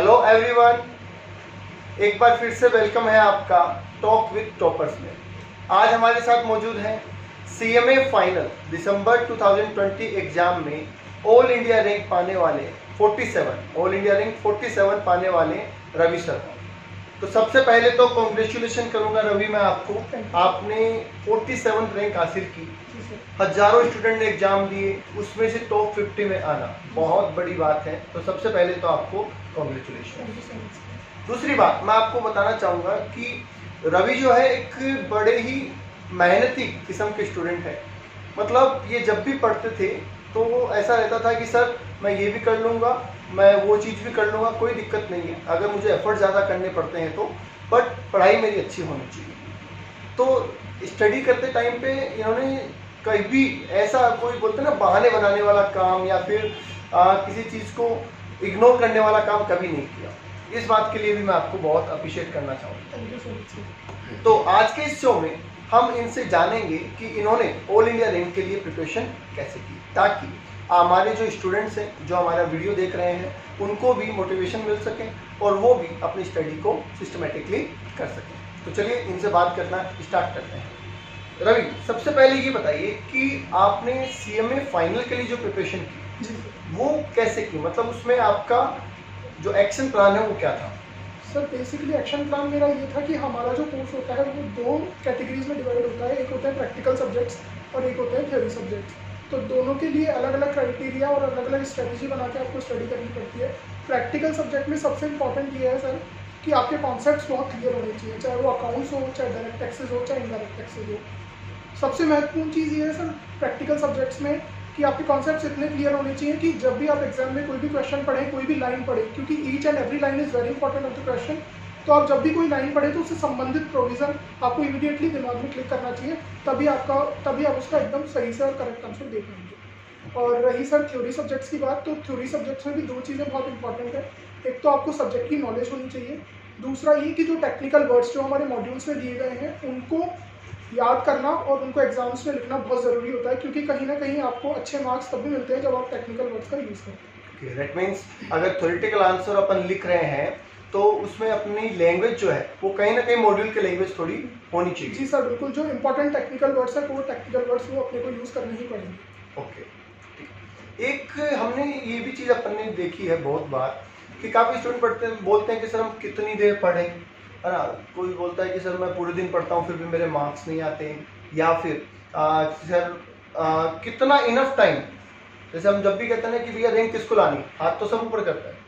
Hello everyone, एक बार फिर से वेलकम है आपका टॉक विद टॉपर्स में। आज हमारे साथ मौजूद हैं सीएमए फाइनल दिसंबर 2020 एग्जाम में ऑल इंडिया रैंक पाने वाले 47 पाने वाले रवि शर्मा। तो सबसे पहले तो कॉन्ग्रेचुलेशन करूंगा रवि मैं आपको, आपने 47 रैंक हासिल की। हजारों स्टूडेंट ने एग्जाम दिए, उसमें से टॉप 50 में आना बहुत बड़ी बात है। तो सबसे पहले तो आपको कॉन्ग्रेचुलेशन। दूसरी बात मैं आपको बताना चाहूँगा कि रवि जो है एक बड़े ही मेहनती किस्म के स्टूडेंट है। मतलब ये जब भी पढ़ते थे तो ऐसा रहता था कि सर मैं ये भी कर लूँगा, मैं वो चीज़ भी कर लूँगा, कोई दिक्कत नहीं है अगर मुझे एफर्ट ज़्यादा करने पड़ते हैं तो, बट पढ़ाई मेरी अच्छी होनी चाहिए। तो स्टडी करते टाइम पे इन्होंने कहीं भी ऐसा कोई बोलते ना बहाने बनाने वाला काम या फिर किसी चीज़ को इग्नोर करने वाला काम कभी नहीं किया। इस बात के लिए भी मैं आपको बहुत अप्रिशिएट करना चाहूँगा। तो आज के इस शो में हम इनसे जानेंगे कि इन्होंने ऑल इंडिया रैंक के लिए प्रिपरेशन कैसे की, ताकि हमारे जो स्टूडेंट्स हैं जो हमारा वीडियो देख रहे हैं उनको भी मोटिवेशन मिल सके और वो भी अपनी स्टडी को सिस्टमेटिकली कर सकें। तो चलिए इनसे बात करना स्टार्ट करते हैं। रवि, सबसे पहले ये बताइए कि आपने सीएमए फाइनल के लिए जो प्रिपरेशन की वो कैसे की, मतलब उसमें आपका जो एक्शन प्लान है वो क्या था? सर बेसिकली एक्शन प्लान मेरा ये था कि हमारा जो कोर्स होता है वो दो कैटेगरीज में डिवाइड होता है। एक होता है प्रैक्टिकल सब्जेक्ट्स और एक होता है थ्योरी सब्जेक्ट्स। तो दोनों के लिए अलग अलग क्राइटेरिया और अलग अलग स्ट्रेटजी बना के आपको स्टडी करनी पड़ती है। प्रैक्टिकल सब्जेक्ट में सबसे इंपॉर्टेंट ये है सर कि आपके कॉन्सेप्ट्स बहुत क्लियर होने चाहिए, चाहे वो अकाउंट्स हो, चाहे डायरेक्ट टैक्सेस हो, चाहे इनडायरेक्ट टैक्सेस हो। सबसे महत्वपूर्ण चीज़ ये है सर प्रैक्टिकल सब्जेक्ट्स में कि आपके कॉन्सेप्ट्स इतने क्लियर होने चाहिए कि जब भी आप एग्जाम में कोई भी क्वेश्चन पढ़ें, कोई भी लाइन पढ़े, क्योंकि each and every line is very important of the question. तो आप जब भी कोई लाइन पढ़े तो उससे संबंधित प्रोविज़न आपको इमीडिएटली दिमाग में क्लिक करना चाहिए, तभी आप उसका एकदम सही से और करेक्ट आंसर दे पाएंगे। और रही सर थ्योरी सब्जेक्ट्स की बात, तो थ्योरी सब्जेक्ट्स में भी दो चीज़ें बहुत इंपॉर्टेंट है। एक तो आपको सब्जेक्ट की नॉलेज होनी चाहिए, दूसरा ये कि जो टेक्निकल वर्ड्स जो हमारे मॉड्यूल्स में दिए गए हैं उनको याद करना और उनको एग्जाम्स में लिखना बहुत ज़रूरी होता है, क्योंकि कहीं ना कहीं आपको अच्छे मार्क्स तब भी मिलते हैं जब आप टेक्निकल वर्ड्स का यूज़ करते हैं। दैट मीन्स अगर थ्योरेटिकल आंसर अपन लिख रहे हैं तो उसमें अपनी लैंग्वेज जो है वो कहीं ना कहीं मॉड्यूल की लैंग्वेज थोड़ी होनी चाहिए। जी सर बिल्कुल, जो इंपॉर्टेंट टेक्निकल वर्ड्स है वो टेक्निकल वर्ड्स वो अपने को यूज़ करने ही पड़ेंगे। ओके, एक हमने ये भी चीज़ अपन ने देखी है बहुत बार कि काफ़ी स्टूडेंट बोलते हैं कि सर हम कितनी देर पढ़ें, है ना। कोई बोलता है कि सर मैं पूरे दिन पढ़ता हूँ फिर भी मेरे मार्क्स नहीं आते, या फिर सर कितना इनफ टाइम। जैसे हम जब भी कहते हैं ना कि भैया रैंक किसको लानी, हाथ तो सब ऊपर करता है,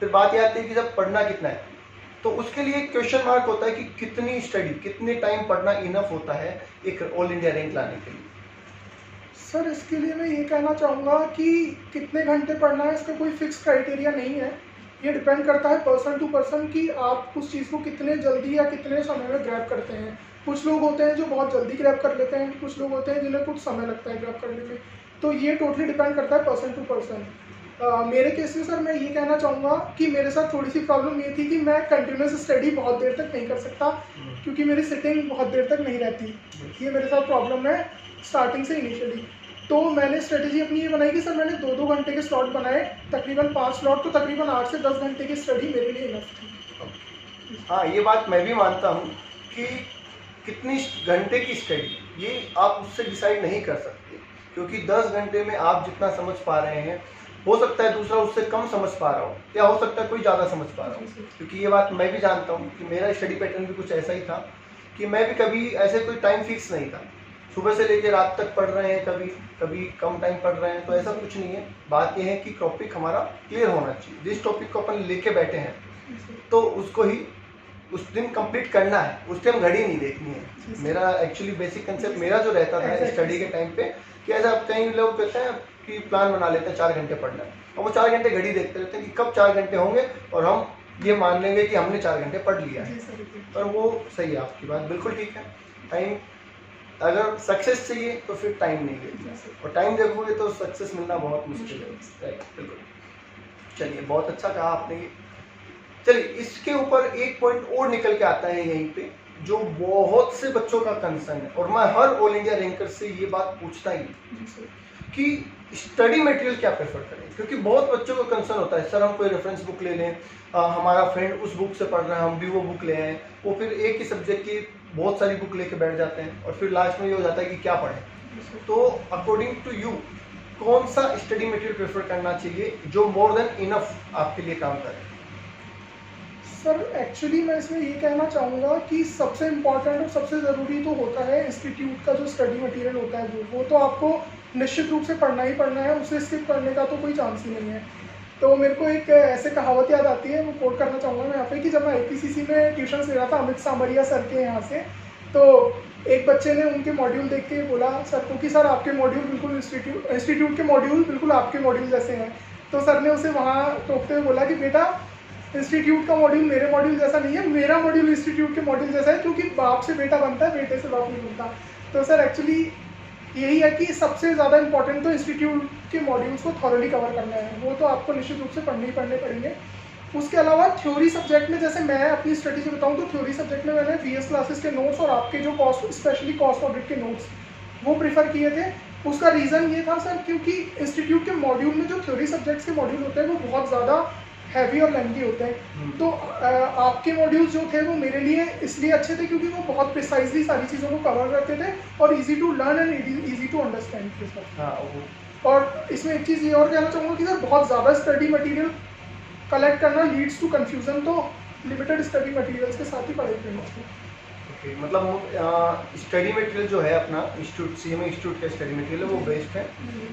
फिर बात ये आती है कि जब पढ़ना कितना है, तो उसके लिए एक क्वेश्चन मार्क होता है कि कितनी स्टडी, कितने टाइम पढ़ना इनफ होता है एक ऑल इंडिया रैंक लाने के लिए। सर इसके लिए मैं ये कहना चाहूँगा कि कितने घंटे पढ़ना है इसका कोई फिक्स क्राइटेरिया नहीं है। ये डिपेंड करता है पर्सन टू पर्सन कि आप उस चीज़ को कितने जल्दी या कितने समय में ग्रैब करते हैं। कुछ लोग होते हैं जो बहुत जल्दी ग्रैब कर लेते हैं, कुछ लोग होते हैं जिन्हें कुछ समय लगता है ग्रैब करने में। तो ये टोटली डिपेंड करता है पर्सन टू पर्सन। मेरे केस में सर मैं ये कहना चाहूँगा कि मेरे साथ थोड़ी सी प्रॉब्लम ये थी कि मैं कंटिन्यूस स्टडी बहुत देर तक नहीं कर सकता, क्योंकि मेरी सिटिंग बहुत देर तक नहीं रहती। ये मेरे साथ प्रॉब्लम है स्टार्टिंग से इनिशियली। तो मैंने स्ट्रेटेजी अपनी ये बनाई कि सर मैंने 2-2 घंटे के स्लॉट बनाए, तकरीबन 5 स्लॉट, तो तकरीबन 8 से 10 घंटे की स्टडी मेरे लिए इनफ थी। हाँ, ये बात मैं भी मानता हूँ कि कितनी घंटे की स्टडी ये आप उससे डिसाइड नहीं कर सकते, क्योंकि 10 घंटे में आप जितना समझ पा रहे हैं हो सकता है दूसरा उससे कम समझ पा रहा हो, या हो सकता है कोई ज़्यादा समझ पा रहा हो। क्योंकि ये बात मैं भी जानता हूँ कि मेरा स्टडी पैटर्न भी कुछ ऐसा ही था कि मैं भी कभी ऐसे कोई टाइम फिक्स नहीं था, सुबह से लेकर रात तक पढ़ रहे हैं, कभी कभी कम टाइम पढ़ रहे हैं, तो ऐसा कुछ नहीं है। बात यह है कि टॉपिक हमारा क्लियर होना चाहिए। जिस टॉपिक को अपन लेके बैठे हैं तो उसको ही उस दिन कंप्लीट करना है, उस टाइम घड़ी नहीं देखनी है। मेरा एक्चुअली बेसिक कंसेप्ट मेरा जो रहता था स्टडी के टाइम पे कि ऐसा कई लोग कहते हैं कि प्लान बना लेते हैं 4 घंटे पढ़ना है, और वो 4 घंटे घड़ी देखते रहते हैं कि कब 4 घंटे होंगे और हम ये मान लेंगे कि हमने 4 घंटे पढ़ लिया है। पर वो सही है, आपकी बात बिल्कुल ठीक है। टाइम अगर सक्सेस चाहिए तो फिर टाइम नहीं देगा, और टाइम देखोगे तो सक्सेस मिलना बहुत मुश्किल है। बिल्कुल। चलिए, बहुत अच्छा कहा आपने ये। चलिए, इसके ऊपर एक पॉइंट और निकल के आता है यहीं पे, जो बहुत से बच्चों का कंसर्न है, और मैं हर ऑल इंडिया रैंकर से ये बात पूछता ही कि स्टडी मटेरियल क्या प्रेफर करें, क्योंकि बहुत बच्चों को कंसर्न होता है, सर हम कोई रेफरेंस बुक ले लें, हमारा फ्रेंड उस बुक से पढ़ रहा है हम भी वो बुक ले आए, वो फिर एक ही सब्जेक्ट की बहुत सारी बुक लेके बैठ जाते हैं और फिर लास्ट में ये हो जाता है कि क्या पढ़ें। तो अकॉर्डिंग टू यू कौन सा स्टडी मटेरियल प्रेफर करना चाहिए जो मोर देन इनफ आपके लिए काम करे? सर एक्चुअली मैं इसमें ये कहना चाहूँगा कि सबसे इम्पॉर्टेंट और सबसे ज़रूरी तो होता है इंस्टीट्यूट का जो स्टडी मटेरियल होता है वो तो आपको निश्चित रूप से पढ़ना ही पढ़ना है, उसे स्किप करने का तो कोई चांस ही नहीं है। तो मेरे को एक ऐसे कहावत याद आती है, वो कोट करना चाहूँगा मैं यहाँ पे, कि जब मैं APCC में ट्यूशन ले रहा था अमित सामरिया सर के यहाँ से, तो एक बच्चे ने उनके मॉड्यूल देख के बोला सर को कि सर आपके मॉड्यूल बिल्कुल इंस्टीट्यूट के मॉड्यूल बिल्कुल आपके मॉड्यूल जैसे हैं। तो सर ने उसे वहाँ टोकते हुए बोला कि बेटा इंस्टीट्यूट का मॉड्यूल मेरे मॉड्यूल जैसा नहीं है, मेरा मॉड्यूल इंस्टीट्यूट के मॉड्यूल जैसा है, क्योंकि बाप से बेटा बनता है, बेटे से बाप नहीं बनता। तो सर एक्चुअली यही है कि सबसे ज़्यादा इंपॉर्टेंट तो इंस्टीट्यूट के मॉड्यूल्स को थॉरली कवर करना है, वो तो आपको निश्चित रूप से पढ़ने ही पढ़ने पड़ेंगे। उसके अलावा थ्योरी सब्जेक्ट में, जैसे मैं अपनी स्ट्रेटेजी बताऊँ तो थ्योरी सब्जेक्ट में मैंने VS क्लासेस के नोट्स और आपके जो कॉस्ट स्पेशली कॉस्ट ऑडिट के नोट्स वो प्रीफर किए थे। उसका रीज़न ये था सर, क्योंकि इंस्टीट्यूट के मॉड्यूल में जो थ्योरी सब्जेक्ट्स के मॉड्यूल होते हैं वो बहुत ज़्यादा हैवी और लेंथी होते हैं। तो आपके मॉड्यूल्स जो थे वो मेरे लिए इसलिए अच्छे थे क्योंकि वो बहुत प्रिसाइजली सारी चीज़ों को कवर करते थे और easy to learn and easy to understand थे सर। और इसमें एक चीज़ ये और कहना चाहूँगा कि सर बहुत ज़्यादा स्टडी मटेरियल कलेक्ट करना लीड्स टू कंफ्यूजन, तो लिमिटेड स्टडी मटेरियल्स के साथ ही पढ़ाई करना। मतलब स्टडी मटेरियल जो है अपना इंस्टीट्यूट CMA इंस्टीट्यूट का स्टडी मटेरियल है वो बेस्ट है,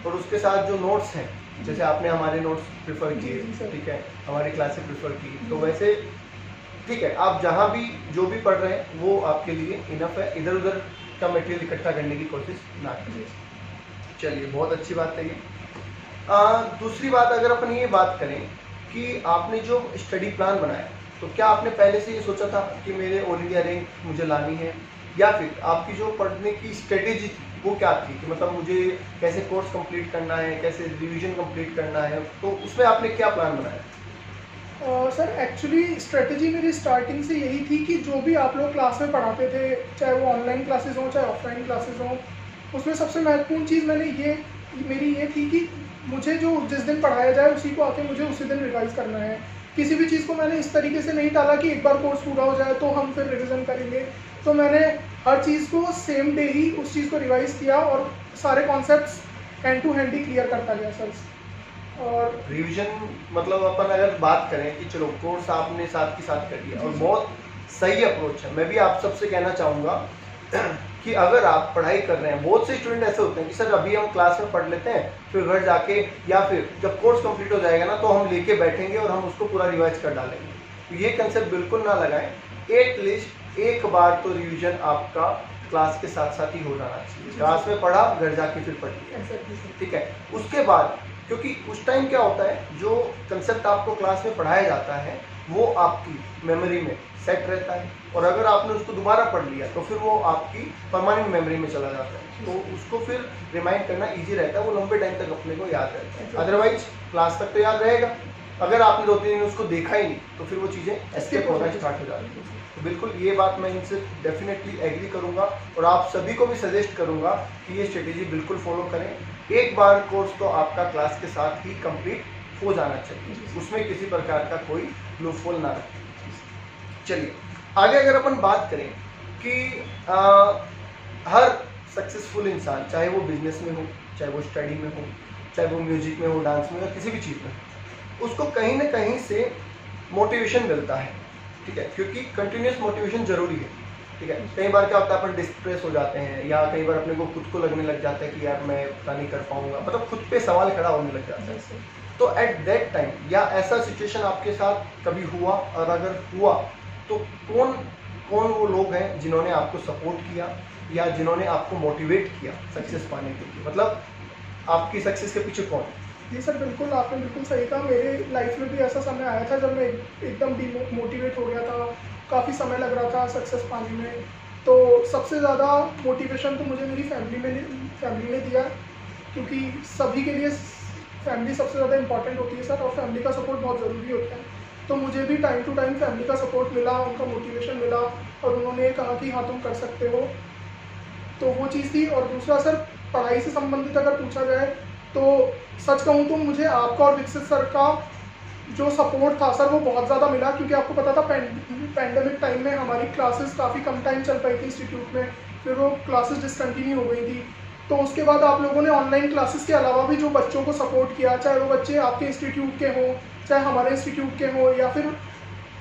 और उसके साथ जो नोट्स हैं जैसे आपने हमारे नोट्स प्रेफर किए, ठीक है, हमारी क्लासेस प्रेफर की, तो वैसे ठीक है, आप जहाँ भी जो भी पढ़ रहे हैं वो आपके लिए इनफ है, इधर उधर का मटेरियल इकट्ठा करने की कोशिश ना करिए। चलिए बहुत अच्छी बात है ये। दूसरी बात अगर अपन ये बात करें कि आपने जो स्टडी प्लान बनाया, तो क्या आपने पहले से ये सोचा था कि मेरे ऑल इंडिया रैंक मुझे लानी है, या फिर आपकी जो पढ़ने की स्ट्रेटेजी थी वो क्या थी कि मतलब मुझे कैसे कोर्स कंप्लीट करना है, कैसे रिवीजन कंप्लीट करना है, तो उसमें आपने क्या प्लान बनाया? सर एक्चुअली स्ट्रेटेजी मेरी स्टार्टिंग से यही थी कि जो भी आप लोग क्लास में पढ़ाते थे, चाहे वो ऑनलाइन क्लासेस हों चाहे ऑफलाइन क्लासेस हों, उसमें सबसे महत्वपूर्ण चीज़ मेरी ये थी कि मुझे जो जिस दिन पढ़ाया जाए उसी को आके मुझे उसी दिन रिवाइज़ करना है। किसी भी चीज़ को मैंने इस तरीके से नहीं डाला कि एक बार कोर्स पूरा हो जाए तो हम फिर रिवीजन करेंगे। तो मैंने हर चीज़ को सेम डे ही उस चीज़ को रिवाइज़ किया और सारे कॉन्सेप्ट्स हैंड टू हैंड ही क्लियर करता गया सर। और रिवीजन मतलब अपन अगर बात करें कि चलो कोर्स आपने साथ के साथ कर लिया और बहुत सही अप्रोच है। मैं भी आप सबसे कहना चाहूँगा कि अगर आप पढ़ाई कर रहे हैं, बहुत से स्टूडेंट ऐसे होते हैं कि सर अभी हम क्लास में पढ़ लेते हैं, फिर घर जाके या फिर जब कोर्स कंप्लीट हो जाएगा ना तो हम लेके बैठेंगे और हम उसको पूरा रिवाइज कर डालेंगे। तो ये कंसेप्ट बिल्कुल ना लगाएं। एटलीस्ट एक बार तो रिवीजन आपका क्लास के साथ साथ ही हो जाना चाहिए। क्लास में पढ़ा, घर जाके फिर पढ़ लिया, ठीक है। उसके बाद क्योंकि उस टाइम क्या होता है, जो कंसेप्ट आपको क्लास में पढ़ाया जाता है वो आपकी मेमोरी में सेट रहता है, और अगर आपने उसको दोबारा पढ़ लिया तो फिर वो आपकी परमानेंट मेमोरी में चला जाता है, तो उसको फिर रिमाइंड करना इजी रहता है, वो लंबे टाइम तक अपने को याद रहता है। अदरवाइज क्लास तक तो याद रहेगा, अगर आपने 2-3 दिन उसको देखा ही नहीं तो फिर वो चीज़ें एस्केप होना स्टार्ट हो जाती है। तो बिल्कुल ये बात मैं इनसे डेफिनेटली एग्री करूँगा और आप सभी को भी सजेस्ट करूँगा कि ये स्ट्रेटेजी बिल्कुल फॉलो करें। एक बार कोर्स तो आपका क्लास के साथ ही कंप्लीट हो जाना चाहिए, उसमें किसी प्रकार का कोई लूपहोल ना रखें। चलिए आगे अगर अपन बात करें कि हर सक्सेसफुल इंसान, चाहे वो बिजनेस में हो, चाहे वो स्टडी में हो, चाहे वो म्यूजिक में हो, डांस में हो, किसी भी चीज़ में, उसको कहीं ना कहीं से मोटिवेशन मिलता है, ठीक है, क्योंकि कंटिन्यूस मोटिवेशन जरूरी है, ठीक है। कई बार क्या होता है अपन डिस्ट्रेस हो जाते हैं, या कई बार अपने को खुद को लगने लग जाता है कि यार मैं इतना नहीं कर पाऊंगा, मतलब खुद पे सवाल खड़ा होने लग जाता है। तो एट दैट टाइम या ऐसा सिचुएशन आपके साथ कभी हुआ, और अगर हुआ तो कौन वो लोग हैं जिन्होंने आपको सपोर्ट किया या जिन्होंने आपको मोटिवेट किया सक्सेस पाने के लिए, मतलब आपकी सक्सेस के पीछे कौन? जी सर, बिल्कुल आपने बिल्कुल सही कहा। मेरे लाइफ में भी ऐसा समय आया था जब मैं एकदम डिमोटिवेट हो गया था, काफ़ी समय लग रहा था सक्सेस पाने में। तो सबसे ज़्यादा मोटिवेशन तो मुझे मेरी फैमिली ने दिया, क्योंकि सभी के लिए फैमिली सबसे ज़्यादा इंपॉर्टेंट होती है सर, और फैमिली का सपोर्ट बहुत ज़रूरी होता है। तो मुझे भी टाइम टू टाइम फैमिली का सपोर्ट मिला, उनका मोटिवेशन मिला, और उन्होंने कहा कि हाँ तुम कर सकते हो, तो वो चीज़ थी। और दूसरा सर, पढ़ाई से संबंधित अगर पूछा जाए तो सच कहूँ तो मुझे आपका और विकसित सर का जो सपोर्ट था सर वो बहुत ज़्यादा मिला, क्योंकि आपको पता था पैंडेमिक टाइम में हमारी क्लासेस काफ़ी कम टाइम चल पाई थी इंस्टीट्यूट में, फिर वो क्लासेस डिसकंटिन्यू हो गई थी। तो उसके बाद आप लोगों ने ऑनलाइन क्लासेस के अलावा भी जो बच्चों को सपोर्ट किया, चाहे वो बच्चे आपके इंस्टीट्यूट के हों, चाहे हमारे इंस्टीट्यूट के हों, या फिर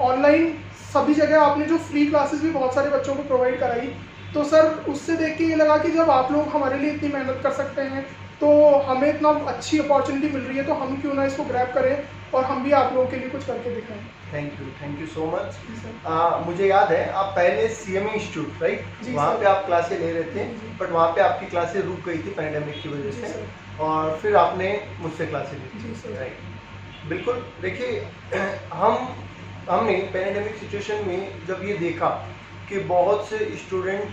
ऑनलाइन सभी जगह आपने जो फ्री क्लासेस भी बहुत सारे बच्चों को प्रोवाइड कराई। तो सर उससे देख के ये लगा कि जब आप लोग हमारे लिए इतनी मेहनत कर सकते हैं, तो हमें इतना अच्छी अपॉर्चुनिटी मिल रही है, तो हम क्यों ना इसको ग्रैब करें और हम भी आप लोगों के लिए कुछ करके दिखाएं। Thank you so much. मुझे याद है आप पहले CME इंस्टीट्यूट राइट, वहाँ पे आप क्लासें ले रहे थे, बट वहाँ पे आपकी क्लासें रुक गई थी पैंडेमिक की वजह से, और फिर आपने मुझसे क्लासें ली थी राइट। बिल्कुल, देखिए हमने पैंडेमिक सिचुएशन में जब ये देखा कि बहुत से स्टूडेंट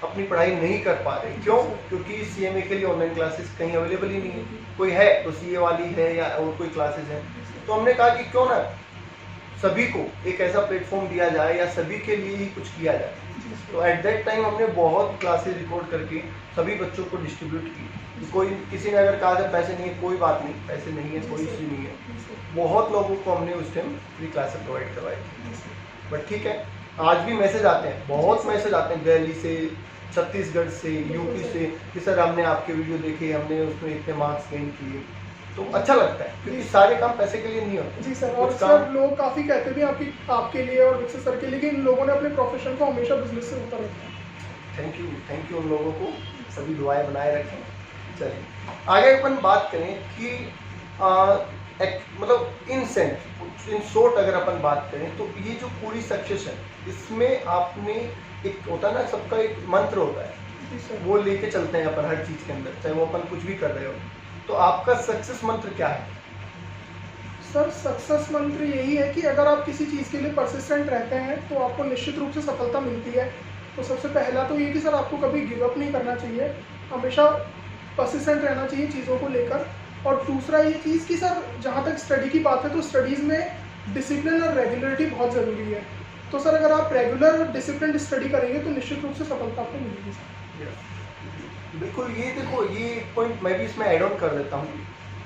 अपनी पढ़ाई नहीं कर पा रहे, क्यों? क्योंकि CMA के लिए ऑनलाइन क्लासेस कहीं अवेलेबल ही नहीं है, कोई है तो CA वाली है या और कोई क्लासेस हैं। तो हमने कहा कि क्यों ना सभी को एक ऐसा प्लेटफॉर्म दिया जाए या सभी के लिए ही कुछ किया जाए। तो एट दैट टाइम हमने बहुत क्लासेस रिकॉर्ड करके सभी बच्चों को डिस्ट्रीब्यूट की। कोई किसी ने अगर कहा था पैसे नहीं है, कोई बात नहीं, पैसे नहीं है, कोई इश्यू नहीं है, बहुत लोगों को हमने उस टाइम फ्री क्लासेस प्रोवाइड करवाई। बट ठीक है, आज भी मैसेज आते हैं, बहुत मैसेज आते हैं दिल्ली से, छत्तीसगढ़ से, यूपी से कि सर हमने आपके वीडियो देखे, हमने उसमें इतने मार्क्स गेन किए। तो अच्छा लगता है क्योंकि सारे काम पैसे के लिए नहीं होते। जी सर, और सर लोग काफ़ी कहते भी आपके लिए और विकसित सर के लिए कि इन लोगों ने अपने प्रोफेशन को हमेशा बिजनेस से ऊपर रखा है। थैंक यू उन लोगों को, सभी दुआएं बनाए रखें। चलिए आगे अपन बात करें कि मतलब इन शॉर्ट अगर अपन बात करें तो ये जो पूरी सक्सेस है, इसमें आपने एक होता है ना, सबका एक मंत्र होता है, वो लेके चलते हैं अपन हर चीज़ के अंदर, चाहे वो अपन कुछ भी कर रहे हो। तो आपका सक्सेस मंत्र क्या है? सर सक्सेस मंत्र यही है कि अगर आप किसी चीज़ के लिए परसिस्टेंट रहते हैं तो आपको निश्चित रूप से सफलता मिलती है। तो सबसे पहला तो ये कि सर आपको कभी गिव अप नहीं करना चाहिए, हमेशा परसिस्टेंट रहना चाहिए चीज़ों को लेकर। और दूसरा ये चीज़ कि सर जहाँ तक स्टडी की बात है तो स्टडीज़ में डिसिप्लिन और रेगुलरिटी बहुत ज़रूरी है। तो सर अगर आप रेगुलर और डिसिप्लिन स्टडी करेंगे तो निश्चित रूप से सफलता आपको मिलेगी सर। बिल्कुल, ये देखो, ये पॉइंट मैं भी इसमें ऐड ऑन कर देता हूँ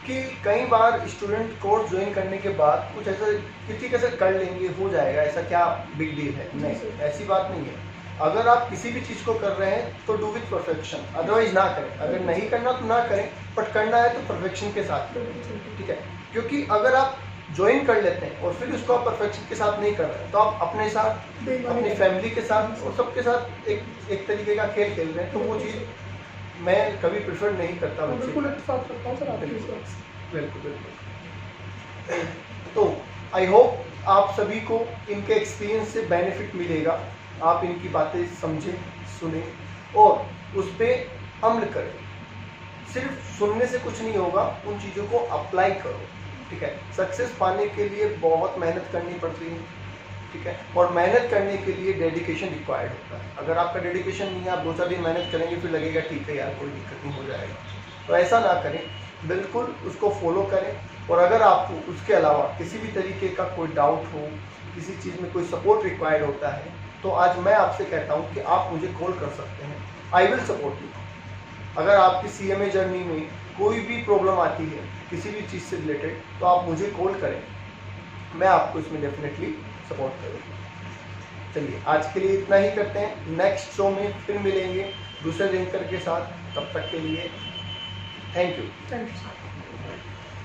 कि कई बार स्टूडेंट कोर्स ज्वाइन करने के बाद कुछ ऐसा किसी कैसे कर लेंगे, हो जाएगा, ऐसा क्या बिग डील है? नहीं, ऐसी बात नहीं है। अगर आप किसी भी चीज़ को कर रहे हैं तो डू विथ परफेक्शन, अदरवाइज ना करें। अगर नहीं करना तो ना करें, बट करना है तो परफेक्शन के साथ करें, ठीक है? क्योंकि अगर आप ज्वाइन कर लेते हैं और फिर उसको आप परफेक्शन के साथ नहीं कर रहे हैं, तो आप अपने साथ, अपनी फैमिली के साथ और सबके साथ एक तरीके का खेल खेल रहे हैं। तो वो चीज़ मैं कभी प्रेफर नहीं करता। बिल्कुल इत्तेफाक करता हूं सर आपकी इस बात से। बिल्कुल। तो आई होप आप सभी को इनके एक्सपीरियंस से बेनिफिट मिलेगा। आप इनकी बातें समझें, सुने और उस पर अमल करें। सिर्फ सुनने से कुछ नहीं होगा, उन चीज़ों को अप्लाई करो, ठीक है? सक्सेस पाने के लिए बहुत मेहनत करनी पड़ती है, ठीक है? और मेहनत करने के लिए डेडिकेशन रिक्वायर्ड होता है। अगर आपका डेडिकेशन नहीं है, आप 2-4 दिन मेहनत करेंगे फिर लगेगा ठीक है यार कोई दिक्कत नहीं, हो जाएगा, तो ऐसा ना करें। बिल्कुल उसको फॉलो करें। और अगर आपको उसके अलावा किसी भी तरीके का कोई डाउट हो, किसी चीज़ में कोई सपोर्ट रिक्वायर्ड होता है, तो आज मैं आपसे कहता हूँ कि आप मुझे कॉल कर सकते हैं। I will support you. अगर आपकी CMA जर्नी में कोई भी प्रॉब्लम आती है किसी भी चीज़ से रिलेटेड, तो आप मुझे कॉल करें, मैं आपको इसमें डेफिनेटली सपोर्ट करूँगा। चलिए आज के लिए इतना ही करते हैं। नेक्स्ट शो में फिर मिलेंगे दूसरे एंकर के साथ। तब तक के लिए थैंक यू।